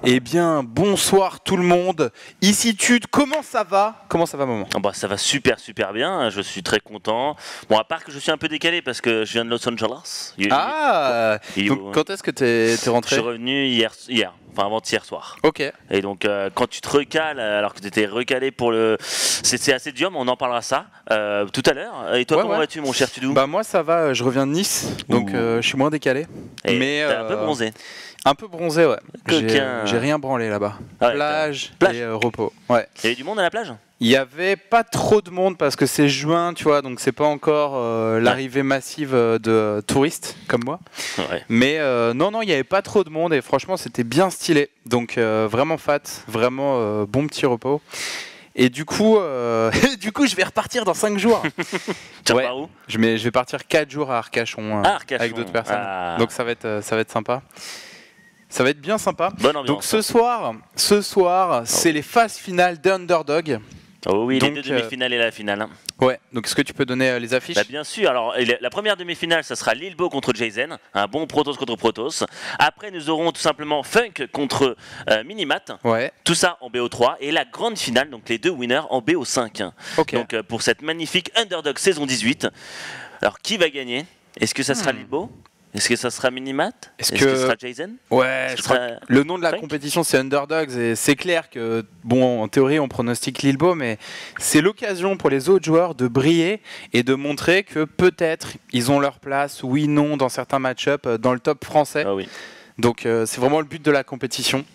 Eh bien, bonsoir tout le monde. Ici Tude, comment ça va? Comment ça va, maman? Bah, ça va super bien, je suis très content. Bon, à part que je suis un peu décalé parce que je viens de Los Angeles. Donc quand est-ce que t'es rentré? Je suis revenu hier, enfin avant-hier soir. Ok. Et donc quand tu te recales, alors que tu étais recalé pour le... C'est assez dur, mais on en parlera ça tout à l'heure. Et toi, comment vas-tu, mon cher Tudou? Bah moi ça va, je reviens de Nice, donc je suis moins décalé. Mais t'es un peu bronzé. Un peu bronzé, ouais. J'ai rien branlé là-bas. Ah, plage et repos. Ouais. Il y avait du monde à la plage? Il y avait pas trop de monde parce que c'est juin, tu vois, donc c'est pas encore l'arrivée massive de touristes comme moi. Ouais. Mais non, il y avait pas trop de monde et franchement c'était bien stylé. Donc vraiment fat, vraiment bon petit repos. Et du coup, je vais repartir dans 5 jours. Tu repars où? Je vais partir 4 jours à Arcachon, avec d'autres personnes. Donc ça va être sympa. Ça va être bien sympa. Bonne ambiance. Donc ce soir, c'est les phases finales d'Underdog. Oh oui, donc, les deux demi-finales et la finale. Ouais, donc est-ce que tu peux donner les affiches? Bah bien sûr, alors la première demi-finale, ça sera Lilbo contre Jayzen, un bon Protoss contre Protoss. Après, nous aurons tout simplement Funk contre Minimat. Ouais. Tout ça en BO3. Et la grande finale, donc les deux winners en BO5. Okay. Donc pour cette magnifique Underdog saison 18. Alors qui va gagner? Est-ce que ça sera Lilbo? Est-ce que ça sera Minimat? Est-ce que ça sera Jayzen? Ouais, le nom de la compétition c'est Underdogs et c'est clair que, bon, en théorie on pronostique Lilbo, mais c'est l'occasion pour les autres joueurs de briller et de montrer que peut-être ils ont leur place, oui, non, dans certains match-up dans le top français. Ah oui. Donc c'est vraiment le but de la compétition.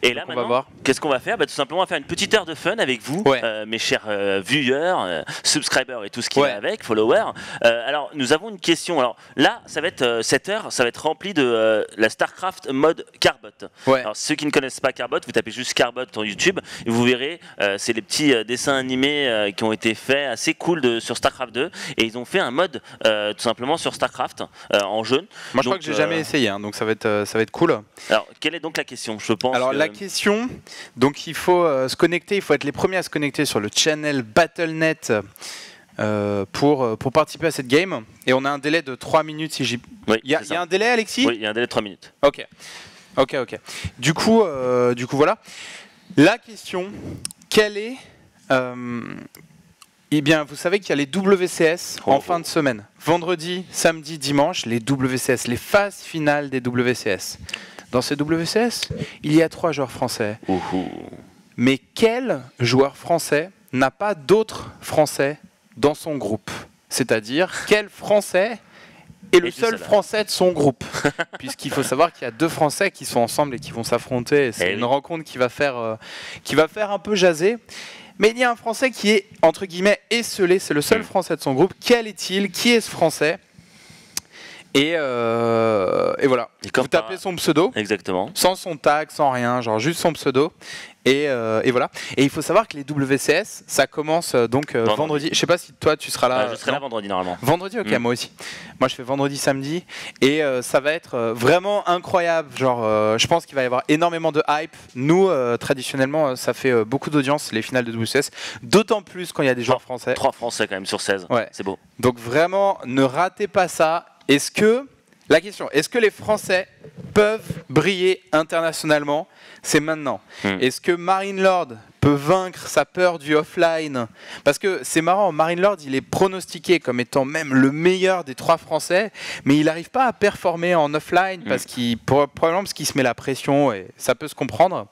Et là, maintenant, qu'est-ce qu'on va faire? Tout simplement, on va faire une petite heure de fun avec vous, mes chers viewers, subscribers et tout ce qui va avec, followers. Alors, nous avons une question. Alors là, ça va être cette heure, ça va être rempli de la StarCraft mode Carbot. Alors, ceux qui ne connaissent pas Carbot, vous tapez juste Carbot sur YouTube et vous verrez, c'est les petits dessins animés qui ont été faits assez cool sur StarCraft 2. Et ils ont fait un mode tout simplement sur StarCraft en jaune. Moi, je crois que j'ai jamais essayé, hein, donc ça va être cool. Alors, quelle est donc la question? Je pense. Alors, la question, donc il faut se connecter, il faut être les premiers à se connecter sur le channel Battle.net pour participer à cette game. Et on a un délai de 3 minutes si j'y... Oui, il y a un délai, Alexis? Oui, il y a un délai de 3 minutes. Ok. Du coup, voilà. La question, quelle est... Eh bien, vous savez qu'il y a les WCS en fin de semaine. Vendredi, samedi, dimanche, les WCS, les phases finales des WCS. Dans ces WCS, il y a 3 joueurs français. Mais quel joueur français n'a pas d'autres Français dans son groupe? C'est-à-dire, quel Français est le seul Français de son groupe? Puisqu'il faut savoir qu'il y a 2 Français qui sont ensemble et qui vont s'affronter. C'est une rencontre qui va faire un peu jaser. Mais il y a un Français qui est, entre guillemets, esselé. C'est le seul Français de son groupe. Quel est-il? Qui est ce Français? Et voilà. Vous tapez son pseudo. Exactement. Sans son tag, sans rien, genre juste son pseudo. Et voilà. Et il faut savoir que les WCS, ça commence donc vendredi. Je sais pas si toi tu seras là. Je serai là vendredi normalement. Vendredi, ok, moi aussi. Moi je fais vendredi, samedi. Et ça va être vraiment incroyable. Genre, je pense qu'il va y avoir énormément de hype. Nous, traditionnellement, ça fait beaucoup d'audience, les finales de WCS. D'autant plus quand il y a des joueurs français. 3 Français quand même sur 16. Ouais. C'est beau. Donc vraiment, ne ratez pas ça. Est-ce que les Français peuvent briller internationalement? C'est maintenant. Est-ce que Marine Lord peut vaincre sa peur du offline? Parce que c'est marrant, Marine Lord, il est pronostiqué comme étant même le meilleur des 3 Français, mais il n'arrive pas à performer en offline probablement parce qu'il se met la pression et ça peut se comprendre.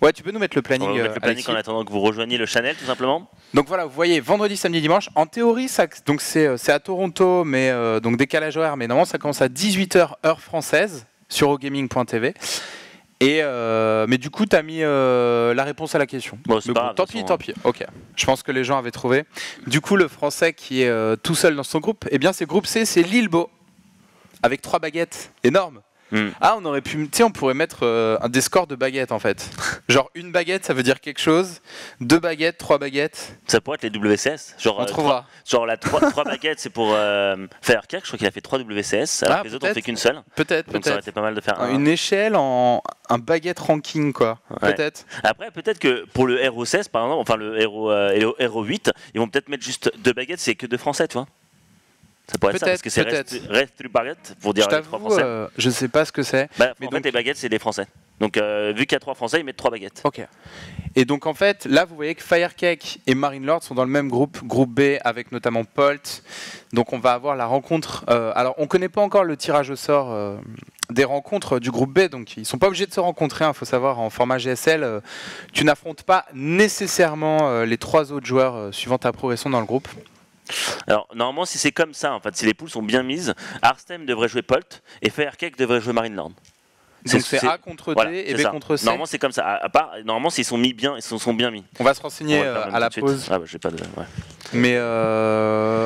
Ouais, tu peux nous mettre le planning. On va mettre le planning en attendant que vous rejoigniez le channel, tout simplement. Donc voilà, vous voyez, vendredi, samedi, dimanche. En théorie, donc c'est à Toronto, mais donc décalage horaire, mais normalement ça commence à 18h heure française sur ogaming.tv. Mais du coup, tu as mis la réponse à la question. Bon, c'est pas grave, tant pis. Ok. Je pense que les gens avaient trouvé. Du coup, le Français qui est tout seul dans son groupe, eh bien, c'est groupe C, c'est Lilbo, avec 3 baguettes énormes. Ah, on aurait pu, tu sais, on pourrait mettre des scores de baguettes en fait. Genre une baguette, ça veut dire quelque chose. 2 baguettes, 3 baguettes. Ça pourrait être les WCS. Genre, on trouvera. Genre 3 baguettes, c'est pour Firecrack. Je crois qu'il a fait 3 WCS. Alors que les autres ont fait qu'une seule. Peut-être. Donc ça aurait été pas mal de faire une échelle en un baguette ranking quoi. Ouais. Peut-être. Après, peut-être que pour le Hero 16 par exemple, enfin le Hero 8, ils vont peut-être mettre juste 2 baguettes, c'est que 2 Français, tu vois. Ça pourrait être ça, parce que c'est reste 3 baguettes pour dire les 3 Français. Je sais pas ce que c'est. Bah, en fait, les baguettes, c'est des Français. Donc, vu qu'il y a 3 Français, ils mettent 3 baguettes. Ok. Et donc, en fait, là, vous voyez que Firecake et Marine Lord sont dans le même groupe B, avec notamment Polt. Donc, on va avoir la rencontre. Alors, on connaît pas encore le tirage au sort des rencontres du groupe B, donc ils sont pas obligés de se rencontrer. Il faut savoir, en format GSL, tu n'affrontes pas nécessairement les 3 autres joueurs suivant ta progression dans le groupe. Alors normalement si c'est comme ça, en fait, si les poules sont bien mises, Arstem devrait jouer Polt et Firecake devrait jouer Marine Lord. Donc c'est A contre D et B contre C. Normalement c'est comme ça. À part normalement s'ils sont mis bien, ils sont bien mis. On va se renseigner à la pause. Ah bah, j'ai pas de. Ouais. Mais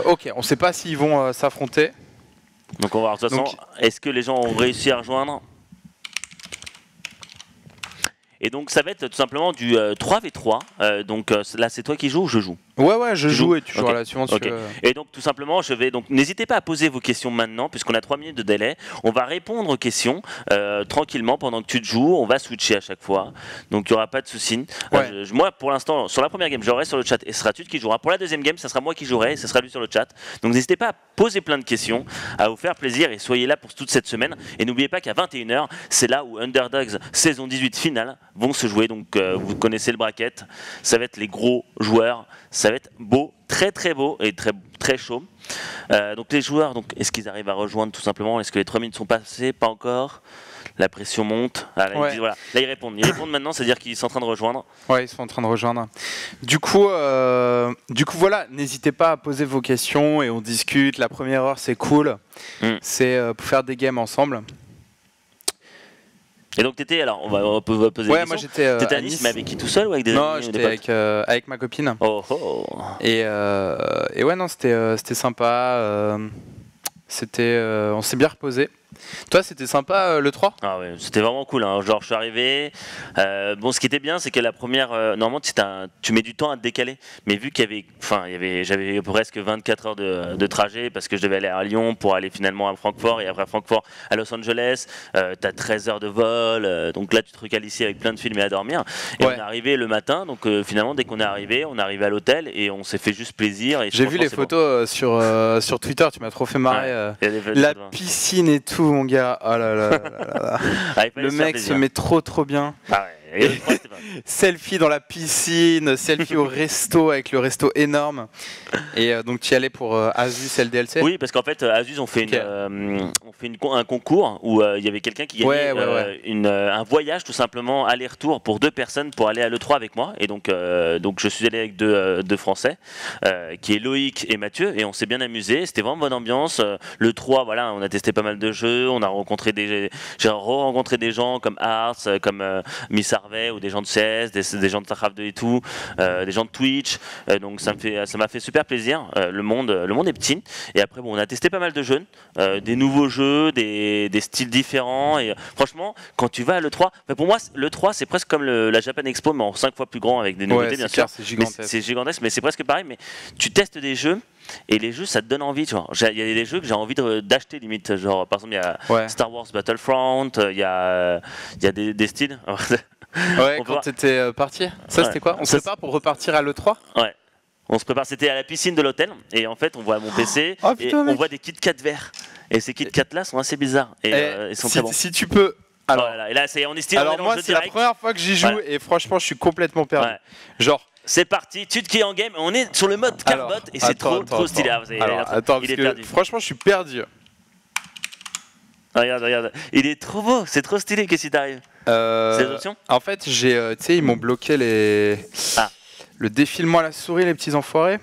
ok, on sait pas s'ils vont s'affronter. Donc on va voir de toute façon. Est-ce que les gens ont réussi à rejoindre? Et donc ça va être tout simplement du 3v3. Donc là c'est toi qui joues ou je joue? Ouais, je joue et tu joueras la suivante. Et donc tout simplement, n'hésitez pas à poser vos questions maintenant, puisqu'on a 3 minutes de délai. On va répondre aux questions tranquillement pendant que tu te joues. On va switcher à chaque fois, donc il n'y aura pas de soucis. Ouais. Moi, pour l'instant, sur la première game, j'aurai sur le chat et ce sera tu qui jouera. Pour la deuxième game, ça sera moi qui jouerai et ce sera lui sur le chat. Donc n'hésitez pas à poser plein de questions, à vous faire plaisir et soyez là pour toute cette semaine. Et n'oubliez pas qu'à 21h, c'est là où Underdogs saison 18 finale vont se jouer. Donc vous connaissez le bracket, ça va être les gros joueurs. Ça va être beau, très très beau et très, très chaud. Donc les joueurs, est-ce qu'ils arrivent à rejoindre tout simplement? Est-ce que les 3 minutes sont passées? Pas encore. La pression monte. Ah, là, ouais. Voilà. Là ils répondent. Ils répondent maintenant, c'est-à-dire qu'ils sont en train de rejoindre. Ouais, ils sont en train de rejoindre. Du coup voilà, n'hésitez pas à poser vos questions et on discute. La première heure c'est cool. C'est pour faire des games ensemble. Et donc t'étais, alors on va poser des questions. Moi j'étais à Nice, mais avec qui tout seul ou avec des non, amis? Non, j'étais avec ma copine. Oh. Et ouais, non, c'était sympa. On s'est bien reposé. Toi, c'était sympa le 3? Ah ouais, c'était vraiment cool. Hein. Genre, je suis arrivé. Bon, ce qui était bien, c'est que la première. Normalement, tu mets du temps à te décaler. Mais vu qu'il y avait. J'avais presque 24 heures de trajet parce que je devais aller à Lyon pour aller finalement à Francfort et après à Francfort à Los Angeles. T'as 13 heures de vol. Donc là, tu te recales ici avec plein de films et à dormir. Et on est arrivé le matin. Donc finalement, dès qu'on est arrivé à l'hôtel et on s'est fait juste plaisir. J'ai vu les photos sur Twitter. Tu m'as trop fait marrer. La piscine et tout. Mon gars, oh là là là là. Le mec se met trop bien. Ah ouais. Selfie dans la piscine, selfie au resto avec le resto énorme. Et donc tu y allais pour Asus LDLC? Oui, parce qu'en fait Asus on fait un concours où il y avait quelqu'un qui gagnait un voyage tout simplement aller-retour pour 2 personnes pour aller à l'E3 avec moi. Et donc je suis allé avec deux Français qui est Loïc et Mathieu et on s'est bien amusé. C'était vraiment bonne ambiance. Le 3, voilà, on a testé pas mal de jeux, on a rencontré j'ai rencontré des gens comme Arts, comme Miss Harvey ou des gens de CS, des gens de Starcraft 2 et tout, des gens de Twitch. Donc ça m'a fait super plaisir. Le monde est petit. Et après bon, on a testé pas mal de jeux, des nouveaux jeux, des styles différents. Et franchement, quand tu vas à l'E3, pour moi l'E3 c'est presque comme la Japan Expo mais en 5 fois plus grand avec des nouveautés bien sûr. C'est gigantesque, mais c'est presque pareil. Mais tu testes des jeux. Et les jeux, ça te donne envie, tu vois. Il y a des jeux que j'ai envie d'acheter limite. Genre, par exemple, il y a Star Wars Battlefront, il y a des styles. Ouais, quand t'étais parti. Ça, c'était quoi? On se prépare pour repartir à l'E3? Ouais. On se prépare, c'était à la piscine de l'hôtel. Et en fait, on voit mon PC et on voit des Kit Kat verts. Et ces Kit Kat là sont assez bizarres. Et ils sont très bons. Si tu peux. Alors, et là, on est stylé. Alors, moi, c'est la première fois que j'y joue et franchement, je suis complètement perdu. Genre. C'est parti, tu te qui en game, on est sur le mode Carbot et c'est trop stylé. Attends, parce que franchement, je suis perdu. Regarde, il est trop beau, c'est trop stylé. Qu'est-ce qui t'arrive? C'est des options? En fait, tu sais, ils m'ont bloqué le défilement à la souris, les petits enfoirés.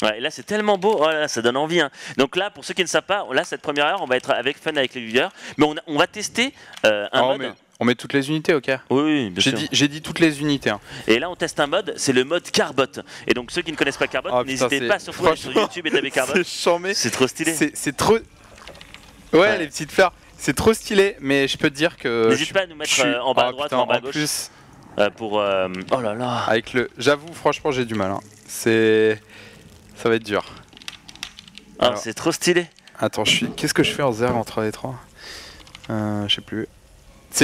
Ouais, et là c'est tellement beau, oh là là, ça donne envie. Hein. Donc là, pour ceux qui ne savent pas, là cette première heure, on va être avec fun avec les viewers, mais on va tester un mode. On met toutes les unités, ok? Oui, bien sûr. J'ai dit toutes les unités. Hein. Et là, on teste un mode, c'est le mode Carbot. Et donc, ceux qui ne connaissent pas Carbot, n'hésitez pas sur YouTube et tapez Carbot. C'est trop stylé. C'est trop. Ouais, les petites fleurs. C'est trop stylé, mais je peux te dire que... N'hésite pas à nous mettre en bas à droite ou en bas à gauche. Plus, pour... Oh là là. Avec le... J'avoue, franchement, j'ai du mal. Hein. C'est... Ça va être dur. Ah, c'est trop stylé. Attends, qu'est-ce que je fais en Zerg en 3v3 je sais plus.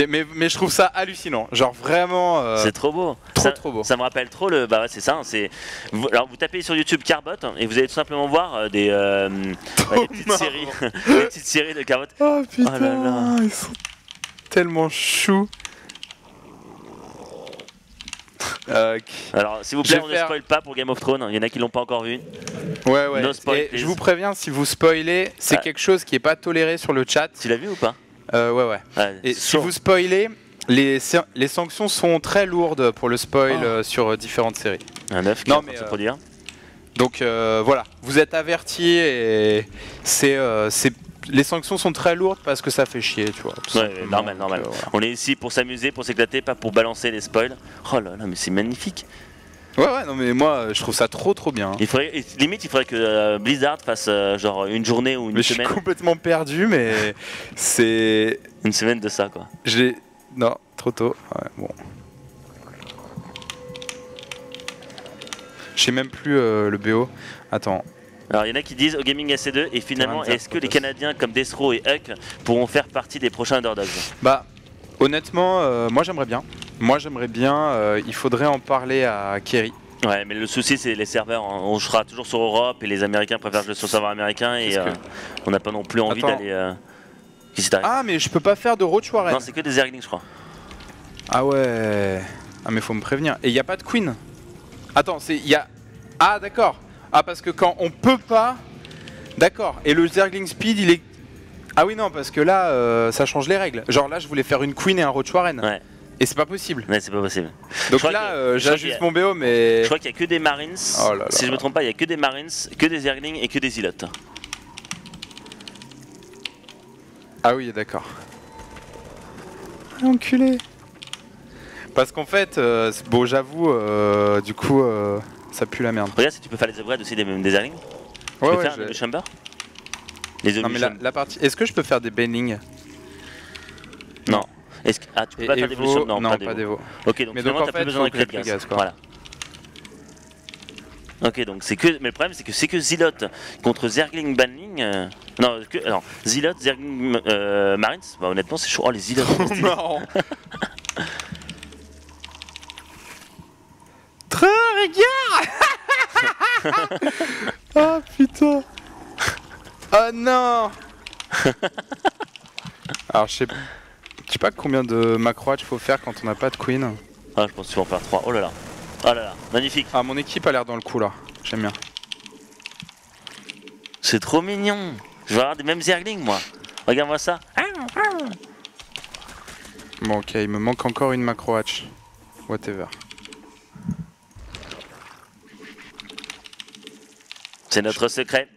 Mais je trouve ça hallucinant. Genre vraiment... c'est trop beau. Trop beau. Ça me rappelle trop le... Bah ouais, c'est ça. Alors vous tapez sur YouTube Carbot et vous allez tout simplement voir des petites séries. Des petites séries de Carbot. Oh putain, oh là là. Ils sont tellement choux. Alors s'il vous plaît, on ne spoil pas pour Game of Thrones. Il y en a qui l'ont pas encore vu. Ouais. No spoil, et je vous préviens, si vous spoilez, c'est quelque chose qui est pas toléré sur le chat. Tu l'as vu ou pas? Ouais. Et si vous spoilez, les sanctions sont très lourdes pour le spoil sur différentes séries. Un œuf qui va se produire. Donc voilà, vous êtes avertis et les sanctions sont très lourdes parce que ça fait chier, tu vois. Ouais, normal. Voilà. On est ici pour s'amuser, pour s'éclater, pas pour balancer les spoils. Oh là là, mais c'est magnifique. Ouais, non mais moi je trouve ça trop bien. Limite il faudrait que Blizzard fasse genre une journée ou une semaine. Je suis complètement perdu, mais c'est... Une semaine de ça quoi. Non, trop tôt. Ouais, bon. Je sais même plus le BO. Attends. Alors il y en a qui disent au Gaming SC2 et finalement est-ce que les Canadiens comme Destro et Huck pourront faire partie des prochains Underdogs? Bah honnêtement moi j'aimerais bien. Il faudrait en parler à Kerry. Ouais mais le souci c'est les serveurs, on sera toujours sur Europe et les Américains préfèrent jouer sur le serveur américain et on n'a pas non plus envie d'aller... Ah mais je peux pas faire de Roach Warren. Non c'est que des Zerglings je crois. Ah ouais. Ah mais faut me prévenir. Et il n'y a pas de Queen. Attends, Ah d'accord. Ah parce que quand on peut pas... D'accord. Et le Zergling Speed il est... Ah oui non parce que là ça change les règles. Genre là je voulais faire une Queen et un Roach Warren. Ouais. Et c'est pas possible. Ouais c'est pas possible. Donc là j'ajuste mon BO mais... Je crois qu'il y a que des Marines. Oh là là. Si je me trompe pas il y a que des Marines, que des Zerglings et que des Zealots. Ah oui d'accord. Enculé. Parce qu'en fait, bon j'avoue, du coup ça pue la merde. Regarde si tu peux faire les upgrades aussi des Zerglings. Ouais, tu peux faire des Chamber. Non mais la partie... Est-ce que je peux faire des Bailing? Non. Tu peux pas faire d'évolution? Non, pas d'Evo. Ok, donc finalement t'as plus besoin de gaz. Voilà. Ok, donc c'est que... Mais le problème c'est que Zealot contre Zergling Banling... Non, Zealot, Zergling Marines, bah honnêtement c'est chaud. Oh les Zealots. Trop marrant. Regarde. Oh putain. Oh non. Alors je sais pas combien de macro-hatch faut faire quand on n'a pas de queen. Ah je pense qu'il faut en faire 3. Oh là là. Oh là là, magnifique. Ah mon équipe a l'air dans le coup là. J'aime bien. C'est trop mignon. Je vais avoir des mêmes Zerglings moi. Regarde-moi ça. Bon ok, il me manque encore une macro-hatch. Whatever. C'est notre secret.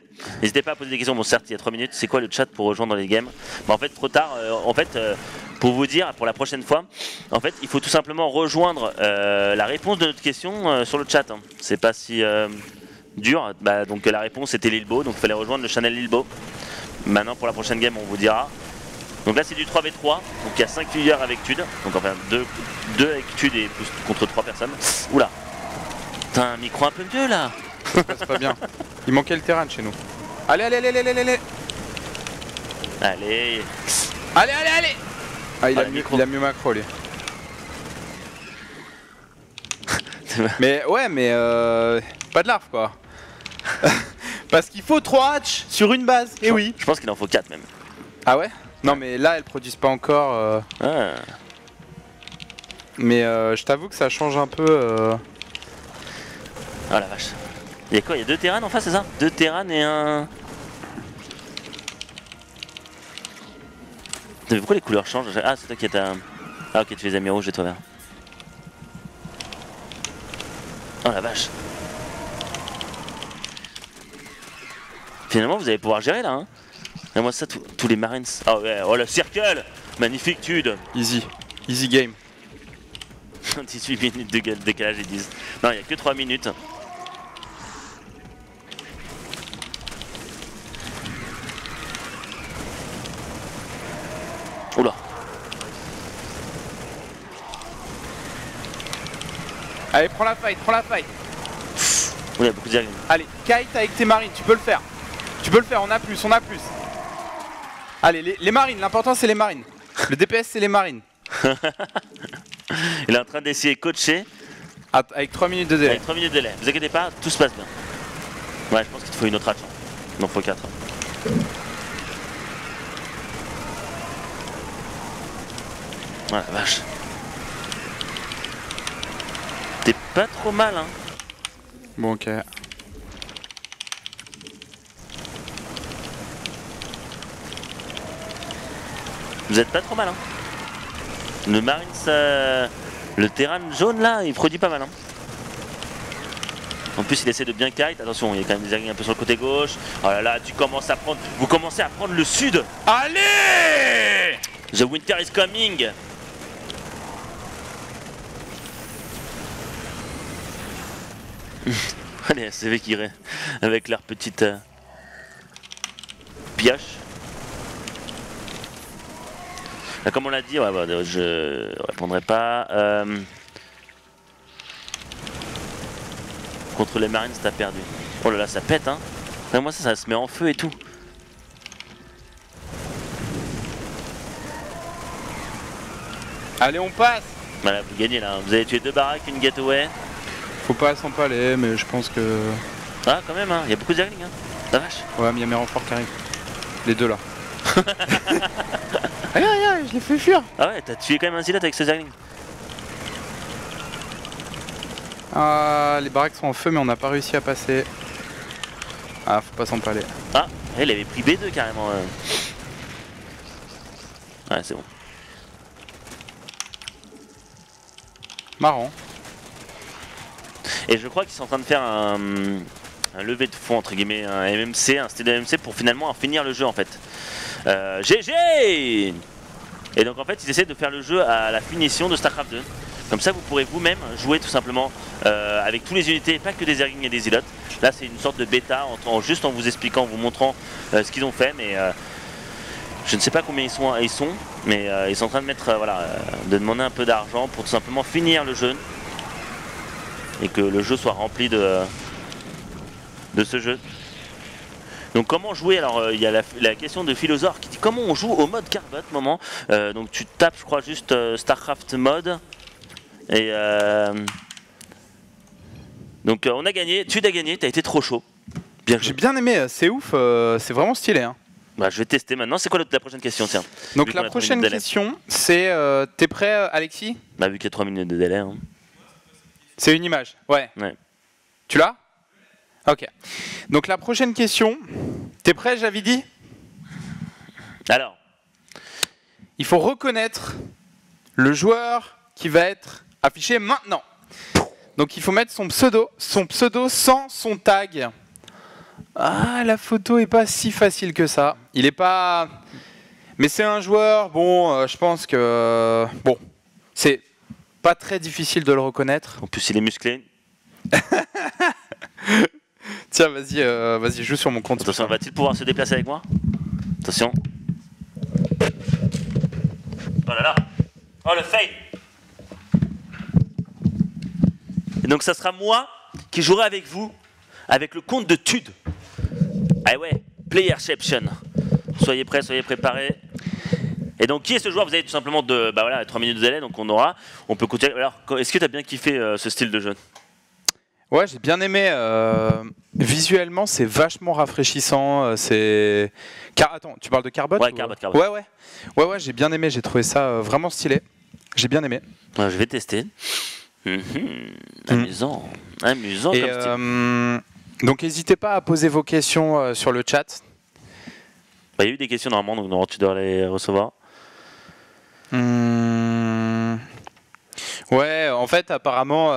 N'hésitez pas à poser des questions. Bon certes il y a 3 minutes. C'est quoi le chat pour rejoindre les games? En fait trop tard. Pour vous dire pour la prochaine fois, en fait il faut tout simplement rejoindre la réponse de notre question sur le chat. Hein. C'est pas si dur. Donc la réponse c'était Lilbo. Donc il fallait rejoindre le channel Lilbo. Maintenant pour la prochaine game on vous dira. Donc là c'est du 3v3. Donc il y a 5 players avec Tude. Donc enfin 2 avec Tude et plus contre 3 personnes. Oula. T'as un micro un peu mieux là. Ça se passe pas bien. Il manquait le terrain chez nous. Allez. Allez. Ah il a mieux macro lui. Mais ouais pas de larve quoi. Parce qu'il faut 3 hatch sur une base. Et oui. Je pense qu'il en faut 4 même. Ah ouais? Non mais là elles produisent pas encore. Mais je t'avoue que ça change un peu. Oh la vache. Il y a quoi? Il y a 2 terrains en face, c'est ça? 2 terrains et un... Mais pourquoi les couleurs changent? Ah c'est toi qui est un... Ah ok tu les as mis rouges et toi vert. Oh la vache. Finalement vous allez pouvoir gérer là hein. Et moi ça tous les Marines. Ah ouais, oh le circle. Magnifique Tude. Easy game. 18 minutes de décalage ils disent. Non il n'y a que 3 minutes. Allez, prends la fight, prends la fight. Il y a beaucoup de zerglings. Allez, kite avec tes marines, tu peux le faire. Tu peux le faire, on a plus, on a plus. Allez, les marines, l'important c'est les marines. Le DPS c'est les marines. Il est en train d'essayer de coacher. Avec 3 minutes de délai. Avec 3 minutes de délai. Vous inquiétez pas, tout se passe bien. Ouais, je pense qu'il te faut une autre action. Il en faut 4. Ouais, la vache. T'es pas trop mal, hein. Bon, ok. Vous êtes pas trop mal, hein. Le Marines, le terrain jaune là, il produit pas mal, hein. En plus, il essaie de bien kite. Attention, il y a quand même des zerglings un peu sur le côté gauche. Oh là là, vous commencez à prendre le sud. Allez! The winter is coming. Allez, SV qui irait avec leur petite pioche. Là, comme on l'a dit, ouais, bah, je répondrai pas. Contre les Marines, t'as perdu. Oh là là, ça pète, hein. Là, moi, ça se met en feu et tout. Allez, on passe. Voilà, vous gagnez là. Vous avez tué 2 baraques, une getaway. Faut pas s'empaler, mais je pense que... Ah, quand même, hein. Il y a beaucoup de zerglings, hein. La vache. Ouais, mais il y a mes renforts qui arrivent. Les deux là. Aïe, je l'ai fait fuir. Ah ouais, t'as tué quand même un Zealot avec ce zergling. Ah, les baraques sont en feu, mais on n'a pas réussi à passer. Ah, faut pas s'empaler. Ah, elle avait pris B2 carrément. Ouais, c'est bon. Marrant. Et je crois qu'ils sont en train de faire un lever de fond, entre guillemets, un MMC, un style de MMC pour finalement en finir le jeu en fait. GG! Et donc en fait ils essaient de faire le jeu à la finition de StarCraft 2. Comme ça vous pourrez vous-même jouer tout simplement avec tous les unités, pas que des zerglings et des zealots. Là c'est une sorte de bêta, juste en vous expliquant, en vous montrant ce qu'ils ont fait, mais je ne sais pas combien ils sont, mais ils sont en train de mettre, de demander un peu d'argent pour tout simplement finir le jeu. Et que le jeu soit rempli de ce jeu. Donc comment jouer? Alors il y a la question de Philosophe qui dit comment on joue au mode Carbot moment. Donc tu tapes je crois juste StarCraft mode. Et donc on a gagné, tu as gagné, t'as été trop chaud. Bien joué. J'ai bien aimé, c'est ouf, c'est vraiment stylé. Hein. Bah, je vais tester maintenant. C'est quoi la prochaine question, tiens? Donc la prochaine question, c'est t'es prêt Alexis? Bah vu qu'il y a 3 minutes de délai. Hein. C'est une image, ouais. Tu l'as? Ok. Donc la prochaine question, t'es prêt Javidi? Alors, il faut reconnaître le joueur qui va être affiché maintenant. Donc il faut mettre son pseudo sans son tag. Ah, la photo est pas si facile que ça. Il est pas... Mais c'est un joueur, bon, je pense que... bon, c'est pas très difficile de le reconnaître. En plus il est musclé. Tiens, vas-y, joue sur mon compte. Attention, va-t-il pouvoir se déplacer avec moi? Attention. Oh là là. Oh le fail. Et donc ça sera moi qui jouerai avec vous, avec le compte de Tude. Ah ouais, Playerception. Soyez prêts, soyez préparés. Et donc qui est ce joueur? Vous avez tout simplement 3 minutes de délai, donc on peut écouter. Alors, est-ce que tu as bien kiffé ce style de jeu? Ouais, j'ai bien aimé. Visuellement, c'est vachement rafraîchissant. C'est. Attends, tu parles de Carbot? Ouais, Carbot. Ouais, j'ai bien aimé. J'ai trouvé ça vraiment stylé. J'ai bien aimé. Ouais, je vais tester. Amusant, amusant. Et, comme style. Donc, n'hésitez pas à poser vos questions sur le chat. Il y a eu des questions normalement, donc tu dois les recevoir. Ouais, en fait, apparemment,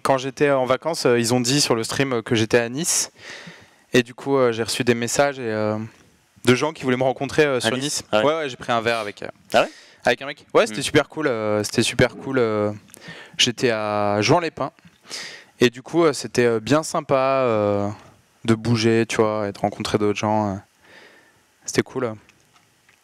quand j'étais en vacances, ils ont dit sur le stream que j'étais à Nice. Et du coup, j'ai reçu des messages de gens qui voulaient me rencontrer sur Nice. Ah ouais. Ouais, j'ai pris un verre avec un mec. Ouais, c'était super cool. J'étais à Juan-les-Pins. Et du coup, c'était bien sympa de bouger, tu vois, et de rencontrer d'autres gens. C'était cool.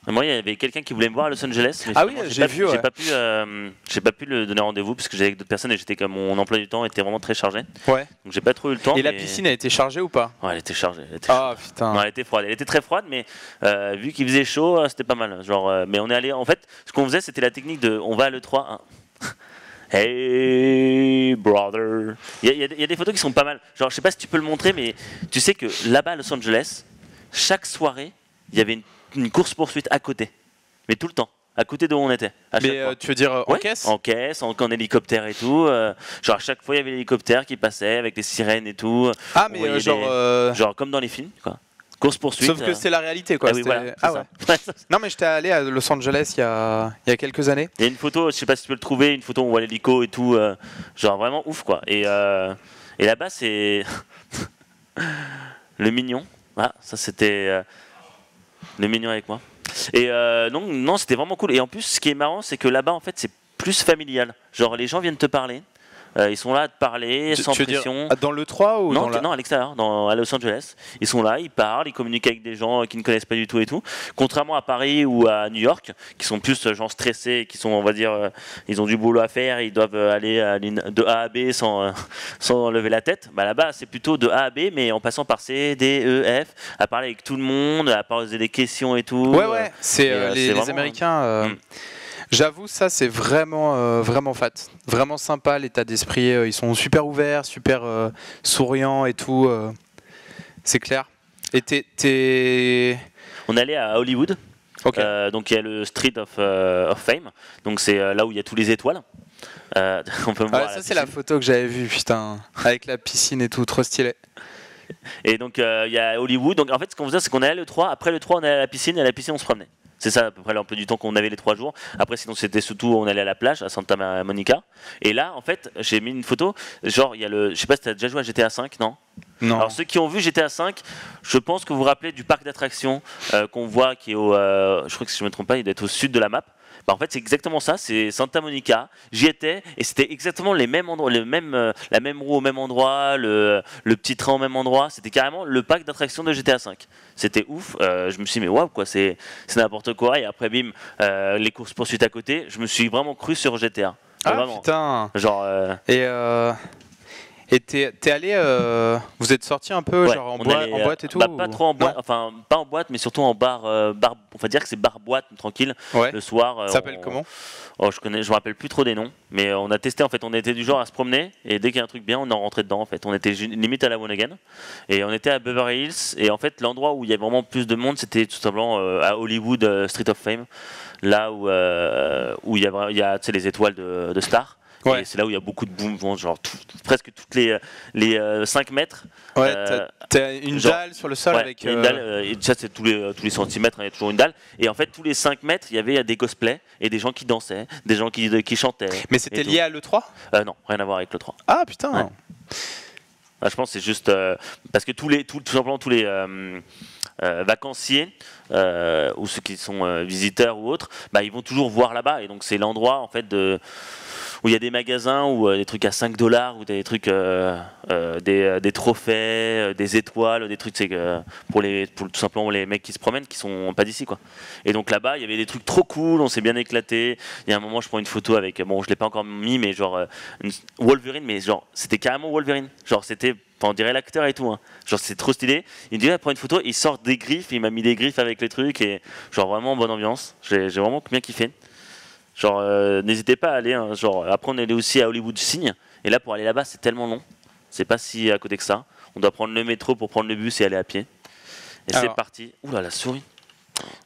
Moi, il y avait quelqu'un qui voulait me voir à Los Angeles. Mais ah oui, j'ai vu. J'ai pas pu le donner rendez-vous parce que j'avais avec d'autres personnes et j'étais comme mon emploi du temps était vraiment très chargé. Ouais. Donc j'ai pas trop eu le temps. Et la piscine a été chargée ou pas? Ouais, elle était chargée. Ah putain. Non, elle était froide. Elle était très froide, mais vu qu'il faisait chaud, c'était pas mal. Genre, mais on est allé. En fait, ce qu'on faisait, c'était la technique de, on va à l'E3. Hein. Hey brother. Il y a des photos qui sont pas mal. Genre, je sais pas si tu peux le montrer, mais tu sais que là-bas à Los Angeles, chaque soirée, il y avait une course-poursuite à côté. Mais tout le temps, à côté de où on était. Mais tu veux dire en caisse? En caisse, en hélicoptère et tout. Genre à chaque fois, il y avait l'hélicoptère qui passait avec des sirènes et tout. Ah, mais genre comme dans les films, quoi. Course-poursuite. Sauf que c'est la réalité, quoi. Ah oui, voilà, ah ouais. Non, mais j'étais allé à Los Angeles il y a quelques années. Il y a une photo, je sais pas si tu peux le trouver, une photo où on voit l'hélico et tout. Genre vraiment ouf, quoi. Et là-bas, c'est le mignon. Ah, ça c'était le mignon avec moi. Et non, c'était vraiment cool. Et en plus, ce qui est marrant, c'est que là-bas, en fait, c'est plus familial. Genre, les gens viennent te parler. Ils sont là à te parler, sans pression. Dans l'E3 ou non, à l'extérieur, à Los Angeles. Ils sont là, ils parlent, ils communiquent avec des gens qui ne connaissent pas du tout et tout. Contrairement à Paris ou à New York, qui sont plus gens stressés, qui sont, on va dire, ils ont du boulot à faire, ils doivent aller de A à B sans lever la tête. Bah, là-bas, c'est plutôt de A à B, mais en passant par C, D, E, F, à parler avec tout le monde, à poser des questions et tout. Ouais, c'est les Américains. J'avoue, ça c'est vraiment fat, vraiment sympa l'état d'esprit. Ils sont super ouverts, super souriants et tout. C'est clair. Et on allait à Hollywood. Okay. Donc il y a le Street of Fame. Donc c'est là où il y a tous les étoiles. On peut voir ça c'est la photo que j'avais vue, putain, avec la piscine et tout, trop stylé. Et donc il y a Hollywood. Donc en fait, ce qu'on faisait, c'est qu'on allait à l'E3. Après l'E3, on allait à la piscine et à la piscine, on se promenait. C'est ça à peu près l'emploi du temps qu'on avait les 3 jours. Après, sinon, c'était surtout on allait à la plage, à Santa Monica. Et là, en fait, j'ai mis une photo. Genre, il y a je sais pas si tu as déjà joué à GTA V, non? Non. Alors, ceux qui ont vu GTA V, je pense que vous vous rappelez du parc d'attractions qu'on voit qui est je crois que si je ne me trompe pas, il doit être au sud de la map. Bah en fait, c'est exactement ça, c'est Santa Monica. J'y étais et c'était exactement les mêmes endroits, la même roue au même endroit, le petit train au même endroit. C'était carrément le parc d'attractions de GTA V. C'était ouf. Je me suis dit, mais waouh, quoi, c'est n'importe quoi. Et après, bim, les courses poursuites à côté. Je me suis vraiment cru sur GTA. Ah vraiment. Putain. Genre. Et t'es allé, vous êtes sorti un peu, genre en boîte et tout? Pas trop en boîte, enfin pas en boîte, mais surtout en bar, on va dire que c'est bar-boîte, tranquille, le soir. Ça s'appelle comment? Je me rappelle plus trop des noms, mais on a testé en fait, on était du genre à se promener, et dès qu'il y a un truc bien, on en rentrait dedans en fait. On était limite à la One Again, et on était à Beverly Hills, et en fait l'endroit où il y avait vraiment plus de monde, c'était tout simplement à Hollywood, Street of Fame, là où il y a les étoiles de stars. Ouais. Et c'est là où il y a beaucoup de boom, genre presque toutes les 5 mètres. Ouais, t'as une dalle sur le sol avec. Une dalle, et ça c'est tous les centimètres, il y a toujours une dalle. Et en fait, tous les 5 mètres, il y avait des cosplays et des gens qui dansaient, des gens qui chantaient. Mais c'était lié à l'E3 ? Non, rien à voir avec l'E3. Ah putain. Ouais. Je pense que c'est juste parce que tout simplement tous les vacanciers ou ceux qui sont visiteurs ou autres, bah, ils vont toujours voir là-bas et donc c'est l'endroit en fait où il y a des magasins où des trucs à $5 ou des trucs des trophées, des étoiles, des trucs pour tout simplement les mecs qui se promènent qui sont pas d'ici quoi. Et donc là-bas il y avait des trucs trop cool, on s'est bien éclaté. Il y a un moment je prends une photo avec je l'ai pas encore mis mais genre Wolverine, mais genre c'était carrément Wolverine, genre c'était on dirait l'acteur et tout, hein. Genre c'est trop stylé. Il me dit prends une photo, il sort des griffes, il m'a mis des griffes avec les trucs et genre vraiment bonne ambiance. J'ai vraiment bien kiffé. Genre n'hésitez pas à aller, hein. Genre après on est allé aussi à Hollywood Signes et là pour aller là-bas c'est tellement long, c'est pas si à côté que ça. On doit prendre le métro pour prendre le bus et aller à pied. Et c'est parti. Oula la souris.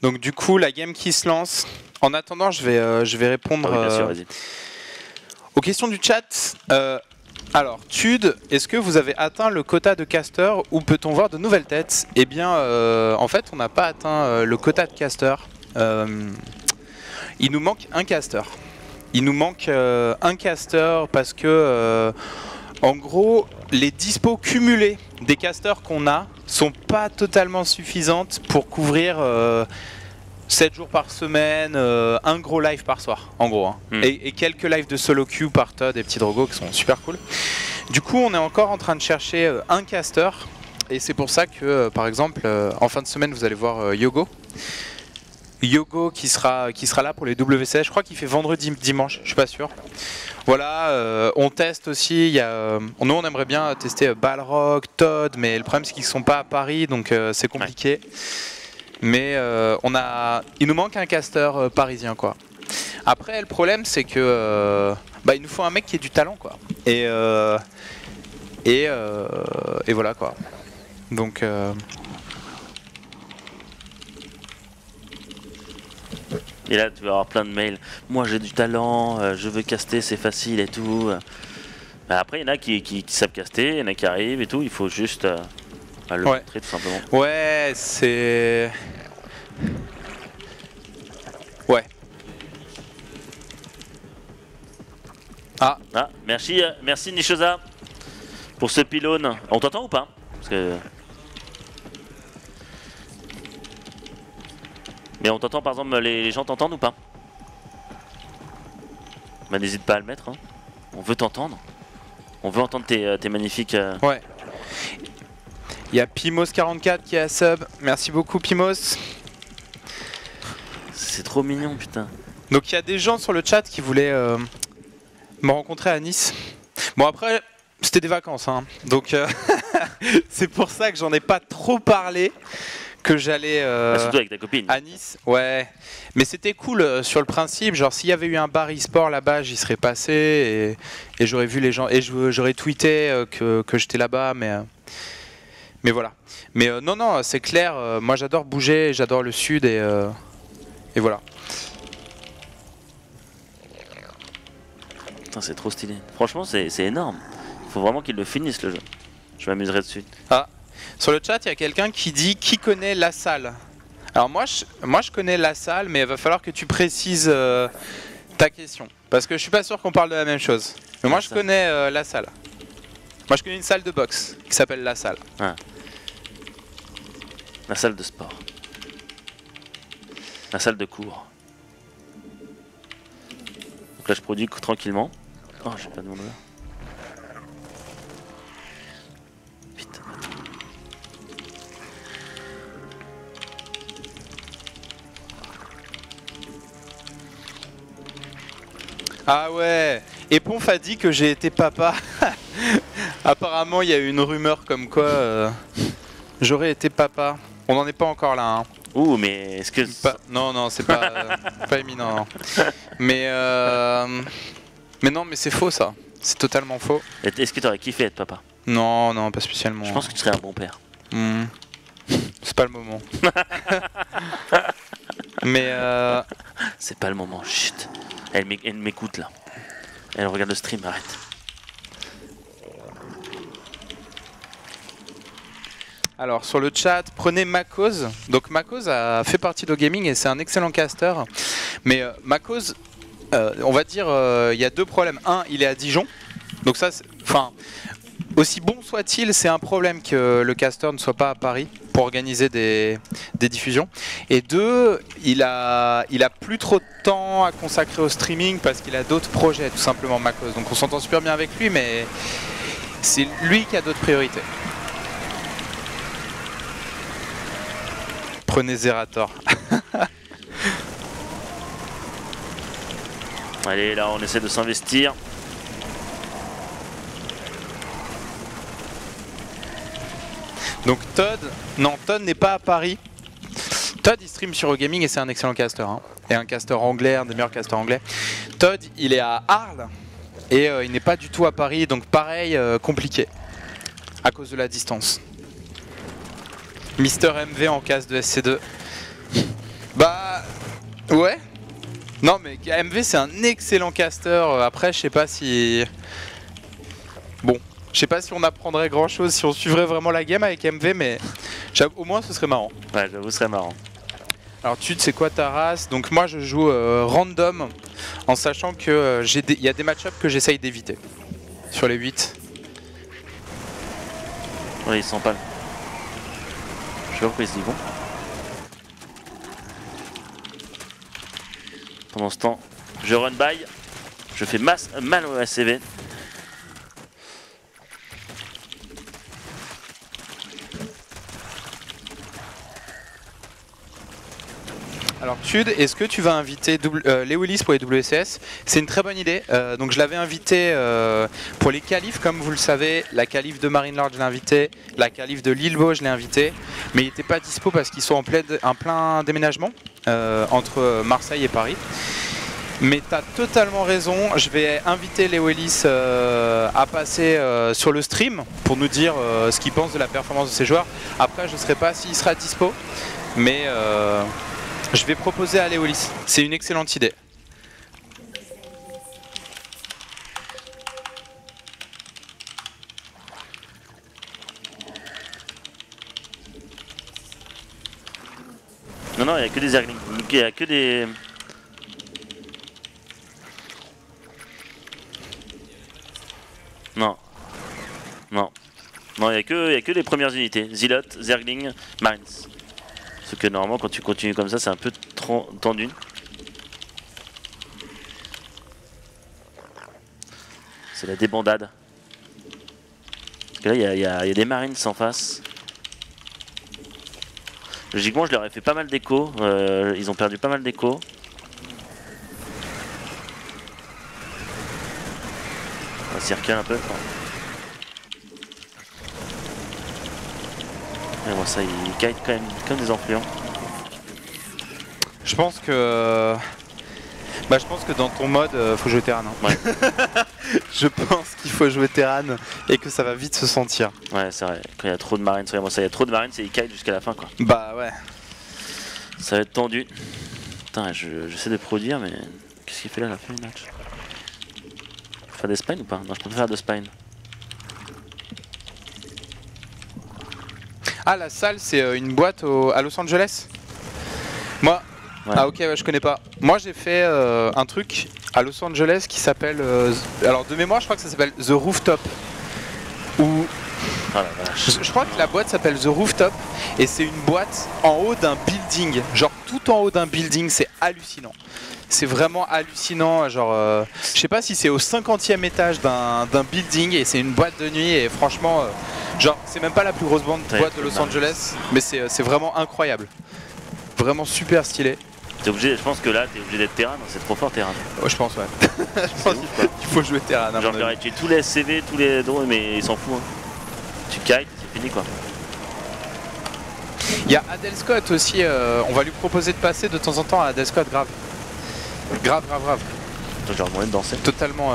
Donc du coup la game qui se lance. En attendant je vais répondre bien sûr, vas-y. Aux questions du chat. Alors, Tude, est-ce que vous avez atteint le quota de casters ou peut-on voir de nouvelles têtes? Eh bien, en fait, on n'a pas atteint le quota de casters. Il nous manque un caster. Il nous manque un caster parce que, en gros, les dispos cumulés des casters qu'on a sont pas totalement suffisantes pour couvrir 7 jours par semaine, un gros live par soir, en gros. Hein. Et quelques lives de solo queue par Todd et Petit Drogo qui sont super cool. Du coup, on est encore en train de chercher un caster. Et c'est pour ça que, par exemple, en fin de semaine, vous allez voir Yogo. Yogo qui sera là pour les WCS. Je crois qu'il fait vendredi, dimanche, je suis pas sûr. Voilà, on teste aussi. Nous, on aimerait bien tester Balrog, Todd, mais le problème c'est qu'ils sont pas à Paris, donc c'est compliqué. Ouais. Mais il nous manque un caster parisien, quoi. Après, le problème c'est que il nous faut un mec qui ait du talent, quoi. Et voilà, quoi. Donc et là, tu vas avoir plein de mails. Moi, j'ai du talent, je veux caster, c'est facile et tout. Après, il y en a qui savent caster, il y en a qui arrivent et tout. Il faut juste le montrer, tout simplement. Ouais, c'est... Ouais. Ah, merci Nishoza pour ce pylône. On t'entend ou pas? Parce que... Mais on t'entend, par exemple, les gens t'entendent ou pas? Bah, n'hésite pas à le mettre, hein. On veut t'entendre. On veut entendre tes magnifiques... Ouais. Il y a Pimos44 qui est à sub. Merci beaucoup Pimos. C'est trop mignon, putain. Donc il y a des gens sur le chat qui voulaient me rencontrer à Nice. Bon après, c'était des vacances, hein. Donc c'est pour ça que j'en ai pas trop parlé. Que j'allais surtout avec ta copine. À Nice, ouais. Mais c'était cool sur le principe, genre s'il y avait eu un bar e-sport là-bas, j'y serais passé et j'aurais vu les gens et j'aurais tweeté que j'étais là-bas, mais voilà. Mais non, c'est clair. Moi, j'adore bouger, j'adore le sud et voilà. Putain, c'est trop stylé. Franchement, c'est énorme. Il faut vraiment qu'ils le finissent le jeu. Je m'amuserai dessus. Ah. Sur le chat, il y a quelqu'un qui dit qui connaît la salle. Alors moi je connais la salle, mais il va falloir que tu précises ta question. Parce que je suis pas sûr qu'on parle de la même chose. Mais moi je connais la salle. Moi je connais une salle de boxe qui s'appelle la salle. Ah. La salle de sport. La salle de cours. Donc là je produis tranquillement. Oh, j'ai pas de mon heure. Ah ouais, et Ponf a dit que j'ai été papa. Apparemment, il y a eu une rumeur comme quoi j'aurais été papa. On n'en est pas encore là. Hein. Ouh, mais est-ce que... Non, c'est pas, pas éminent. Non. Mais non, mais c'est faux ça. C'est totalement faux. Est-ce que tu aurais kiffé être papa? Non, pas spécialement. Je pense que tu serais un bon père. C'est pas le moment. Mais c'est pas le moment, chut. Elle m'écoute là. Elle regarde le stream, arrête. Alors sur le chat, prenez Makoz. Donc Makoz a fait partie d'OGaming et c'est un excellent caster. Mais Makoz, on va dire, il y a deux problèmes. Un, il est à Dijon. Donc ça, enfin, aussi bon soit-il, c'est un problème que le caster ne soit pas à Paris pour organiser des diffusions. Et deux, il a plus trop de temps à consacrer au streaming parce qu'il a d'autres projets, tout simplement, Makoz. Donc on s'entend super bien avec lui, mais c'est lui qui a d'autres priorités. Prenez Zerator. Allez, là on essaie de s'investir. Donc Todd n'est pas à Paris. Todd il stream sur OGaming et c'est un excellent caster. Hein. Et un caster anglais, un des meilleurs casters anglais. Todd il est à Arles et il n'est pas du tout à Paris, donc pareil, compliqué. À cause de la distance. Mister MV en casse de SC2. Bah ouais. Non mais MV c'est un excellent caster. Après je sais pas si... Bon. Je sais pas si on apprendrait grand chose, si on suivrait vraiment la game avec MV, mais au moins ce serait marrant. Ouais, j'avoue, ce serait marrant. Alors Tude, c'est quoi ta race? Donc moi je joue random, en sachant que il y a des match-ups que j'essaye d'éviter. Sur les 8. Ouais, ils sont pas là. Je sais pas pourquoi ils se disent bon. Pendant ce temps, je run by. Je fais mal au ACV. alors Tude, est-ce que tu vas inviter Leo Ellis pour les WCS? C'est une très bonne idée. Donc je l'avais invité pour les qualifs, comme vous le savez. La qualif de Marine Lord, je l'ai invité. La qualif de Lillebeau, je l'ai invité. Mais il n'était pas dispo parce qu'ils sont en plein déménagement entre Marseille et Paris. Mais tu as totalement raison, je vais inviter Leo Ellis à passer sur le stream pour nous dire ce qu'il pense de la performance de ses joueurs. Après, je ne sais pas s'il sera dispo, mais je vais proposer à Leo Ellis. C'est une excellente idée. Non, non, il n'y a que des Zerglings. Il n'y a que des... Non. Non. Non, il n'y a que les premières unités. Zealot, Zergling, Marines. Sauf que normalement, quand tu continues comme ça, c'est un peu trop tendu. C'est la débandade. Parce que là, il y a des Marines en face. Logiquement, je leur ai fait pas mal d'écho. Ils ont perdu pas mal d'écho. On va circuler un peu. Mais bon, ça, ils guident quand même comme des enflures. Je pense que dans ton mode, faut jouer Terran. Hein. Ouais. Je pense qu'il faut jouer Terran et que ça va vite se sentir. Ouais, c'est vrai. Quand il y a trop de marines, regarde-moi ça, il y a trop de marines, c'est ils guident jusqu'à la fin, quoi. Bah ouais. Ça va être tendu. Putain, j'essaie de produire, mais qu'est-ce qu'il fait là, la fin du match? Faire des spines ou pas? Non, je peux pas faire de spines. Ah, la salle, c'est une boîte à Los Angeles? Moi, ouais. Ah ok, ouais, je connais pas. Moi, j'ai fait un truc à Los Angeles qui s'appelle... alors, de mémoire, je crois que ça s'appelle The Rooftop. Ou... Oh la vache. Je crois que la boîte s'appelle The Rooftop et c'est une boîte en haut d'un building. Genre, tout en haut d'un building, c'est hallucinant. C'est vraiment hallucinant, genre, je sais pas si c'est au 50e étage d'un building et c'est une boîte de nuit et franchement, genre, c'est même pas la plus grosse boîte de Los Angeles, mais c'est vraiment incroyable. Vraiment super stylé. T'es obligé, je pense que là, t'es obligé d'être Terran, c'est trop fort Terran. Ouais, je pense, ouais. Je pense qu'il faut jouer Terran. Genre, je leur ai tué tous les CV, tous les drones, mais ils s'en foutent. Hein. Tu kites, c'est fini quoi. Il y a Adel Scott aussi, on va lui proposer de passer de temps en temps à Adel Scott, grave. Grave. Genre moyen de danser. Totalement.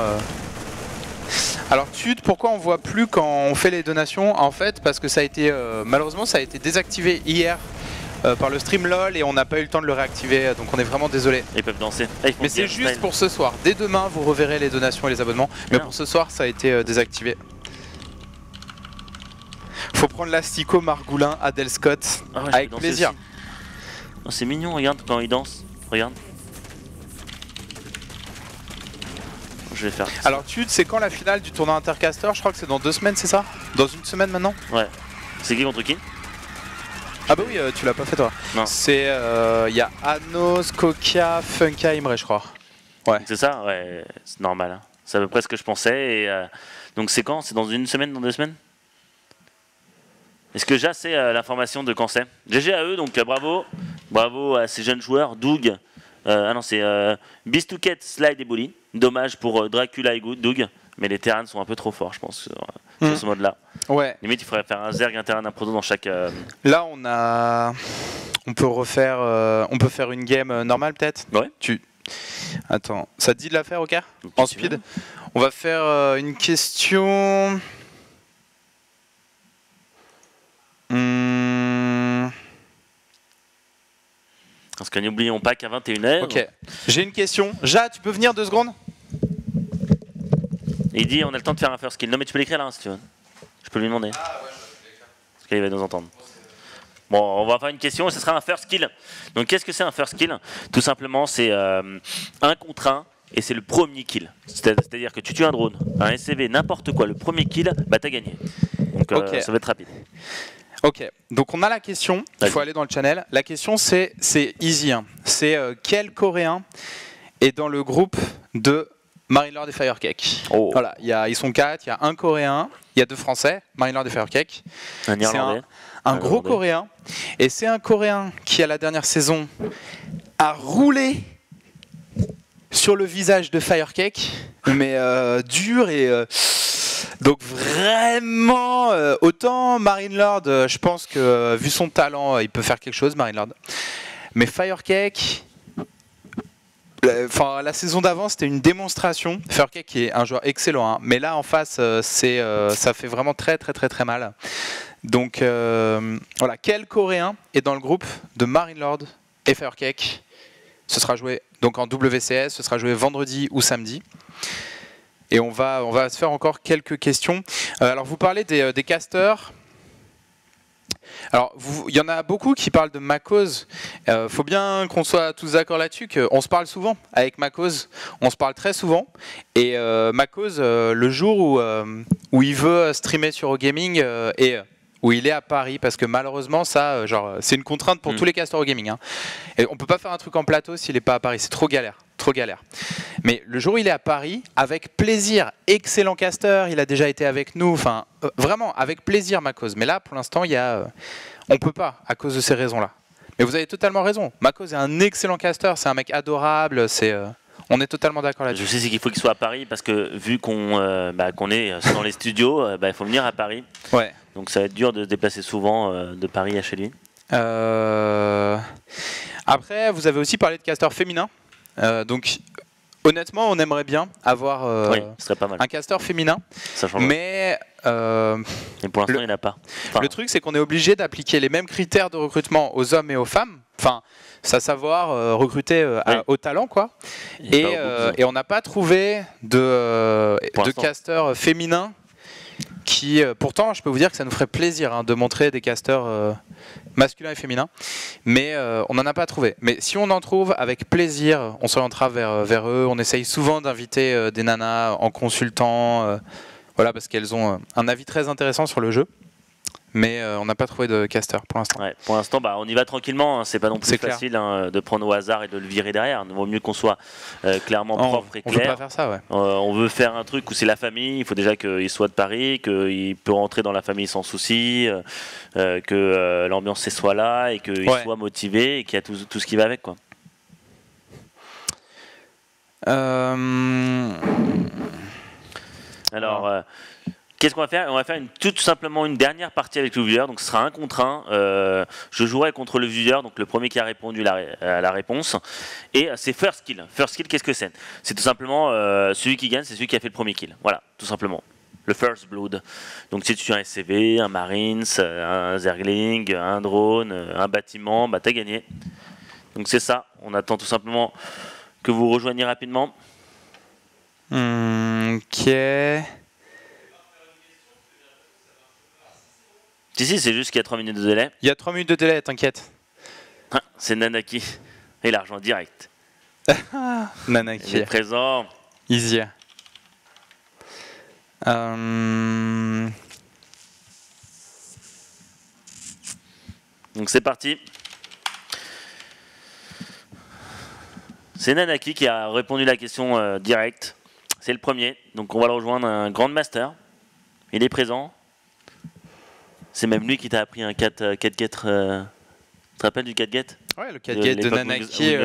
Alors Tude, pourquoi on voit plus quand on fait les donations? En fait, parce que ça a été malheureusement ça a été désactivé hier par le stream LOL et on n'a pas eu le temps de le réactiver, donc on est vraiment désolé. Ils peuvent danser. Mais c'est juste pour ce soir. Dès demain, vous reverrez les donations et les abonnements. Mais pour ce soir, ça a été désactivé. Faut prendre l'astico Margoulin, Adel Scott, avec plaisir. Oh, c'est mignon, regarde quand il danse. Regarde. Je vais faire. Alors Tude, c'est quand la finale du tournoi Intercaster? Je crois que c'est dans 2 semaines, c'est ça? Dans 1 semaine maintenant? Ouais. C'est qui contre qui? Ah bah oui, tu l'as pas fait toi. Non. C'est y a Anos, Kokia, Funka, Imre, je crois. Ouais. C'est ça? Ouais, c'est normal. Hein. C'est à peu près ce que je pensais. Et, donc c'est quand? C'est dans 1 semaine, dans 2 semaines? Est-ce que j'ai assez l'information de quand c'est? GG à eux, donc bravo. Bravo à ces jeunes joueurs. Doug. Ah non, c'est Bistouquet, Slide et Bully. Dommage pour Dracula et Doug. Mais les Terrans sont un peu trop forts, je pense, sur ce mode-là. Ouais. Limite, il faudrait faire un Zerg, un Terran, un Proto dans chaque... Là, on peut refaire... on peut faire une game normale, peut-être? Ouais. Attends, ça te dit de la faire, ok? En speed. On va faire une question... Parce que n'oublions pas qu'à 21h... Ok. J'ai une question. Ja, tu peux venir 2 secondes? Il dit on a le temps de faire un first kill. Non mais tu peux l'écrire là si tu veux. Je peux lui demander. Ah ouais, je peux l'écrire. Parce qu'il va nous entendre. Bon, on va faire une question et ce sera un first kill. Donc qu'est-ce que c'est un first kill? Tout simplement c'est 1 contre 1 et c'est le premier kill. C'est-à-dire que tu tues un drone, un SCV, n'importe quoi, le premier kill, bah t'as gagné. Donc ça va être rapide. Ok, donc on a la question, il faut aller dans le channel. La question c'est easy, hein. C'est quel Coréen est dans le groupe de Marine Lord et Firecake? Voilà, ils sont 4, il y a un Coréen, il y a 2 Français, Marine Lord et Firecake. Un Irlandais. Un gros Coréen, et c'est un Coréen qui à la dernière saison a roulé sur le visage de Firecake, mais dur et donc vraiment autant Marine Lord, je pense que vu son talent, il peut faire quelque chose, Marine Lord. Mais Firecake, la saison d'avant c'était une démonstration. Firecake qui est un joueur excellent, hein, mais là en face ça fait vraiment très mal. Donc voilà, quel Coréen est dans le groupe de Marine Lord et Firecake? Ce sera joué donc en WCS, ce sera joué vendredi ou samedi. Et on va se faire encore quelques questions. Alors vous parlez des casters. Alors il y en a beaucoup qui parlent de Makoz. Faut bien qu'on soit tous d'accord là-dessus, qu'on se parle souvent avec Makoz. On se parle très souvent. Et Makoz, le jour où il veut streamer sur OGaming et où il est à Paris, parce que malheureusement ça, c'est une contrainte pour tous les casters OGaming. Hein. Et on peut pas faire un truc en plateau s'il n'est pas à Paris, c'est trop galère. Mais le jour où il est à Paris, avec plaisir, excellent caster, il a déjà été avec nous, enfin vraiment avec plaisir Makoz. Mais là pour l'instant on peut pas à cause de ces raisons-là. Mais vous avez totalement raison, Makoz est un excellent caster, c'est un mec adorable, on est totalement d'accord là-dessus. Je sais qu'il faut qu'il soit à Paris parce que vu qu'on est dans les studios, il faut venir à Paris. Ouais. Donc ça va être dur de se déplacer souvent de Paris à chez lui. Après, vous avez aussi parlé de casteurs féminins. Donc honnêtement, on aimerait bien avoir oui, ce serait pas mal. Un casteur féminin. Ça change. Mais et pour l'instant, il n'y en a pas. Le truc, c'est qu'on est obligé d'appliquer les mêmes critères de recrutement aux hommes et aux femmes. Enfin, c'est à savoir recruter au talent, quoi. Et on n'a pas trouvé de casteurs féminins qui, pourtant, je peux vous dire que ça nous ferait plaisir de montrer des casteurs masculins et féminins, mais on n'en a pas trouvé. Mais si on en trouve, avec plaisir, on s'orientera vers eux. On essaye souvent d'inviter des nanas en consultant, voilà, parce qu'elles ont un avis très intéressant sur le jeu. Mais on n'a pas trouvé de caster pour l'instant. Ouais, pour l'instant, on y va tranquillement. Hein. C'est pas non plus facile de prendre au hasard et de le virer derrière. Il vaut mieux qu'on soit clairement propre et clair. On veut pas faire ça, ouais. On veut faire un truc où c'est la famille. Il faut déjà qu'il soit de Paris, qu'il peut rentrer dans la famille sans souci, que l'ambiance soit là et qu'il soit motivé et qu'il y a tout ce qui va avec, quoi. Alors. Qu'est-ce qu'on va faire? On va faire tout simplement une dernière partie avec le viewer, donc ce sera 1 contre 1. Je jouerai contre le viewer, donc le premier qui a répondu à la réponse. Et c'est first kill. First kill, qu'est-ce que c'est? C'est tout simplement celui qui gagne, c'est celui qui a fait le premier kill. Voilà, tout simplement. Le first blood. Donc si tu as un SCV, un Marines, un Zergling, un drone, un bâtiment, t'as gagné. Donc c'est ça, on attend tout simplement que vous rejoigniez rapidement. Ok... Si, c'est juste qu'il y a 3 minutes de délai. Il y a 3 minutes de délai, t'inquiète. Ah, c'est Nanaki. Et l'argent direct. Nanaki. Il est présent. Easy. Donc c'est parti. C'est Nanaki qui a répondu à la question directe. C'est le premier. Donc on va le rejoindre, un Grandmaster. Il est présent. C'est même lui qui t'a appris un 4 get. Tu te rappelles du 4 get? Ouais, le 4 get de Nanaki.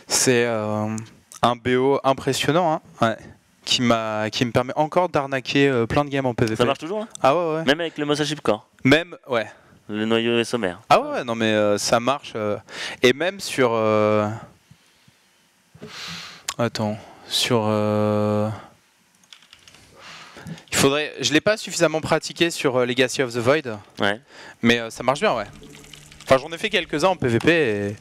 C'est un BO impressionnant, hein, ouais, qui me permet encore d'arnaquer plein de games en PvP. Ça marche toujours, hein? Ah ouais. Même avec le Mossa Chipcore? Même, ouais. Le noyau sommaire. Ah ouais, non mais ça marche. Et même sur... Attends, sur... Il faudrait... Je l'ai pas suffisamment pratiqué sur Legacy of the Void, ouais. Mais ça marche bien, ouais. Enfin, j'en ai fait quelques-uns en PvP et...